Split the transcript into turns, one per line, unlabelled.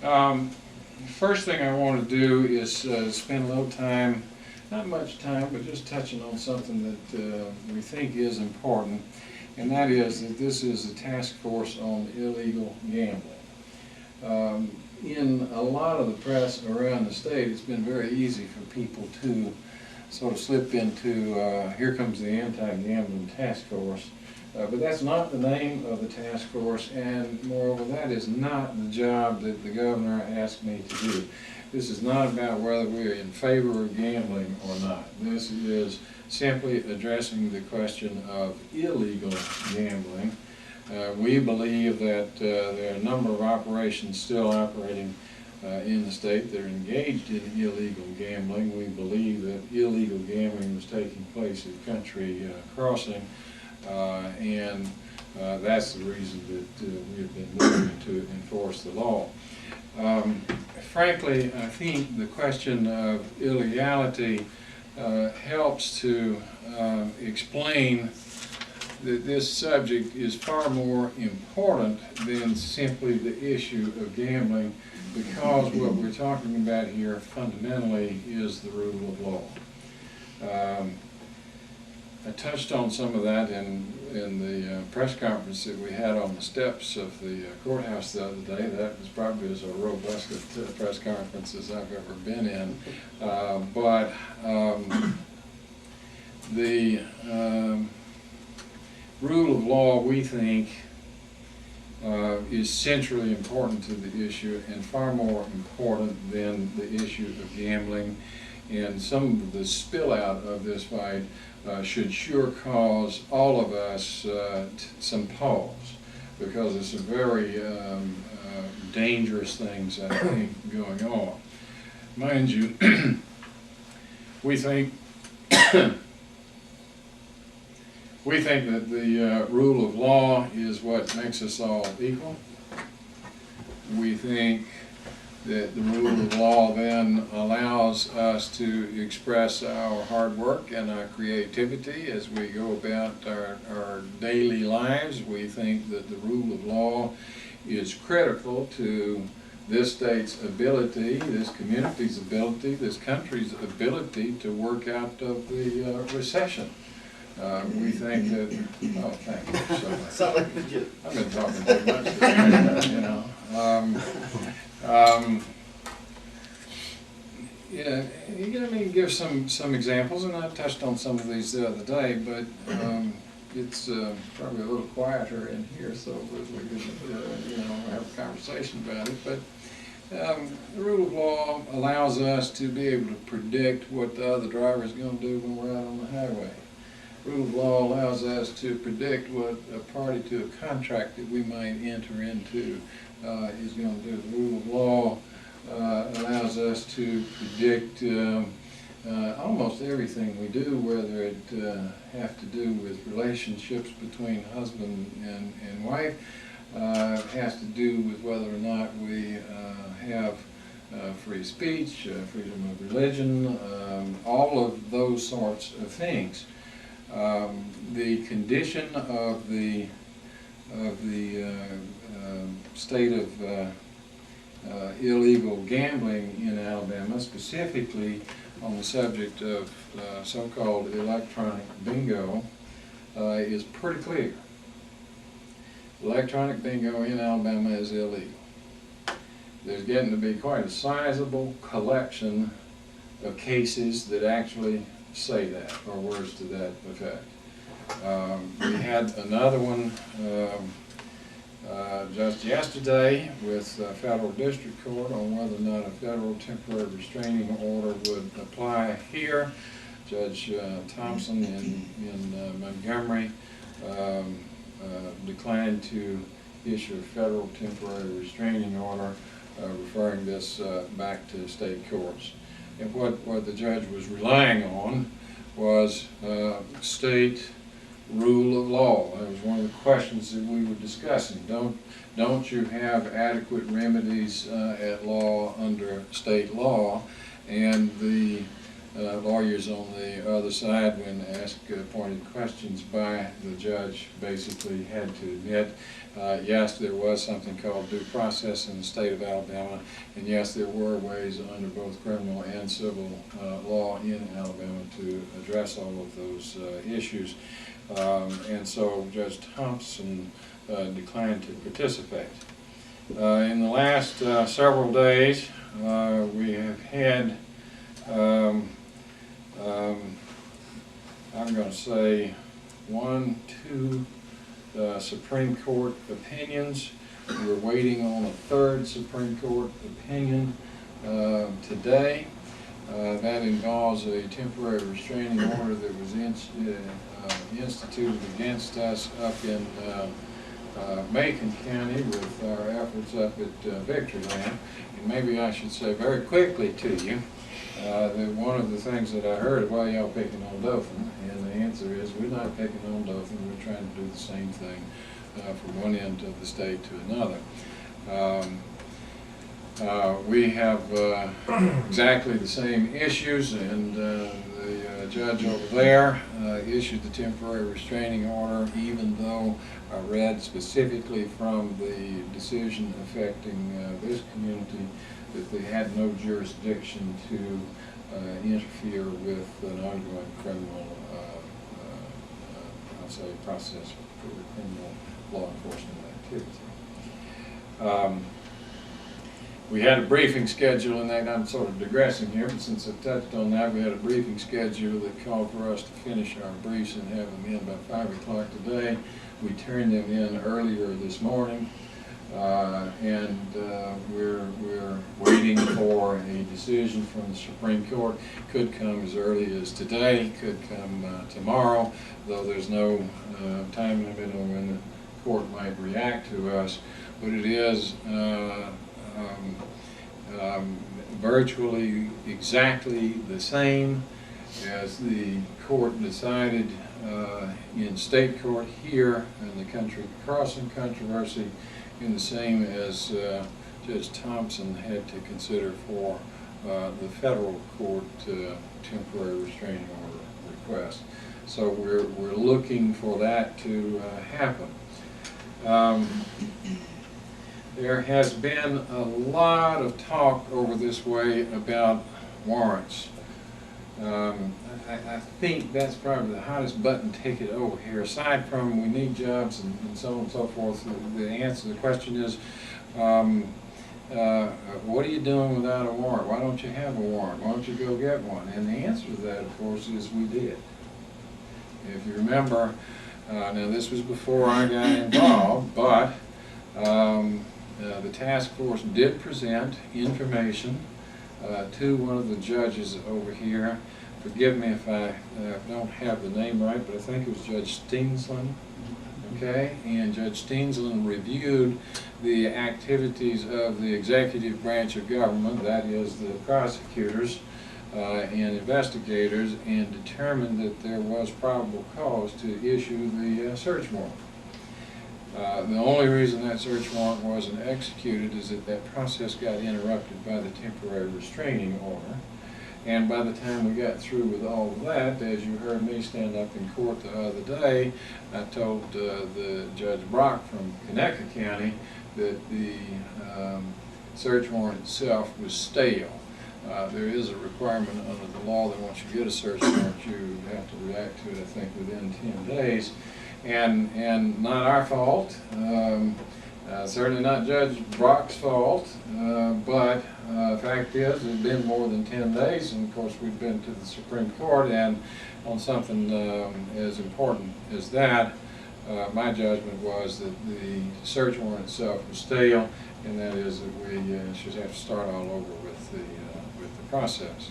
First thing I want to do is spend a little time, not much time, but just touching on something that we think is important, and that is that this is a task force on illegal gambling. In a lot of the press around the state, it's been very easy for people to sort of slip into, here comes the anti-gambling task force. But that's not the name of the task force, and moreover, that is not the job that the governor asked me to do. This is not about whether we're in favor of gambling or not. This is simply addressing the question of illegal gambling. We believe that there are a number of operations still operating in the state that are engaged in illegal gambling. We believe that illegal gambling was taking place at Country Crossing. And that's the reason that we've been moving to enforce the law. Frankly, I think the question of illegality helps to explain that this subject is far more important than simply the issue of gambling, because what we're talking about here fundamentally is the rule of law. I touched on some of that in the press conference that we had on the steps of the courthouse the other day. That was probably as robust a press conference as I've ever been in. The rule of law, we think, is centrally important to the issue and far more important than the issue of gambling. And some of the spill out of this fight should sure cause all of us some pause, because there's some very dangerous things, I think, going on. Mind you, we think that the rule of law is what makes us all equal. We think that the rule of law then allows us to express our hard work and our creativity as we go about our daily lives. We think that the rule of law is critical to this state's ability, this community's ability, this country's ability to work out of the recession. We think that, oh, thank you so much.
Sound legit.
I've been talking too much today, you know. Yeah, let me give some examples, and I touched on some of these the other day, but it's probably a little quieter in here, so we could have a conversation about it. But the rule of law allows us to be able to predict what the other driver is going to do when we're out on the highway. Rule of law allows us to predict what a party to a contract that we might enter into is going to do. The rule of law allows us to predict almost everything we do, whether it have to do with relationships between husband and wife, has to do with whether or not we have free speech, freedom of religion, all of those sorts of things. The condition of the state of illegal gambling in Alabama, specifically on the subject of so-called electronic bingo, is pretty clear. Electronic bingo in Alabama is illegal. There's getting to be quite a sizable collection of cases that actually say that, or words to that effect. We had another one just yesterday with federal district court on whether or not a federal temporary restraining order would apply here. Judge Thompson in Montgomery declined to issue a federal temporary restraining order, referring this back to state courts. And what the judge was relying on was state rule of law. That was one of the questions that we were discussing. Don't you have adequate remedies at law under state law? And the lawyers on the other side, when asked pointed questions by the judge, basically had to admit, yes, there was something called due process in the state of Alabama, and yes, there were ways under both criminal and civil law in Alabama to address all of those issues. And so Judge Thompson declined to participate. In the last several days, we have had I'm going to say 1, 2 Supreme Court opinions. We're waiting on a 3rd Supreme Court opinion today. That involves a temporary restraining order that was instituted against us up in Macon County with our efforts up at Victoryland. And maybe I should say very quickly to you that one of the things that I heard, why y'all picking on Dothan, and the answer is we're not picking on Dothan, we're trying to do the same thing from one end of the state to another. We have exactly the same issues, and the judge over there issued the temporary restraining order, even though I read specifically from the decision affecting this community that they had no jurisdiction to interfere with an ongoing criminal, I'll say, process for criminal law enforcement activity. We had a briefing schedule, and I'm sort of digressing here, but since I've touched on that, we had a briefing schedule that called for us to finish our briefs and have them in by 5 o'clock today. We turned them in earlier this morning, and we're waiting for a decision from the Supreme Court. Could come as early as today, could come tomorrow, though there's no time limit on when the court might react to us. But it is virtually exactly the same as the court decided in state court here in the Country Crossing controversy, and the same as Judge Thompson had to consider for the federal court temporary restraining order request. So we're looking for that to happen. There has been a lot of talk over this way about warrants. I think that's probably the hottest button ticket over here. Aside from we need jobs and so on and so forth, the answer to the question is, what are you doing without a warrant? Why don't you have a warrant? Why don't you go get one? And the answer to that, of course, is we did. If you remember, now this was before I got involved, but the task force did present information to one of the judges over here. Forgive me if I don't have the name right, but I think it was Judge Steensland. Okay, and Judge Steensland reviewed the activities of the executive branch of government, that is the prosecutors and investigators, and determined that there was probable cause to issue the search warrant. The only reason that search warrant wasn't executed is that that process got interrupted by the temporary restraining order. And by the time we got through with all of that, as you heard me stand up in court the other day, I told the Judge Brock from Conecuh County that the search warrant itself was stale. There is a requirement under the law that once you get a search warrant, you have to react to it, I think, within 10 days. And not our fault, certainly not Judge Brock's fault, but the fact is it's been more than 10 days, and of course we've been to the Supreme Court, and on something as important as that, my judgment was that the search warrant itself was stale, and that is that we should have to start all over with the process.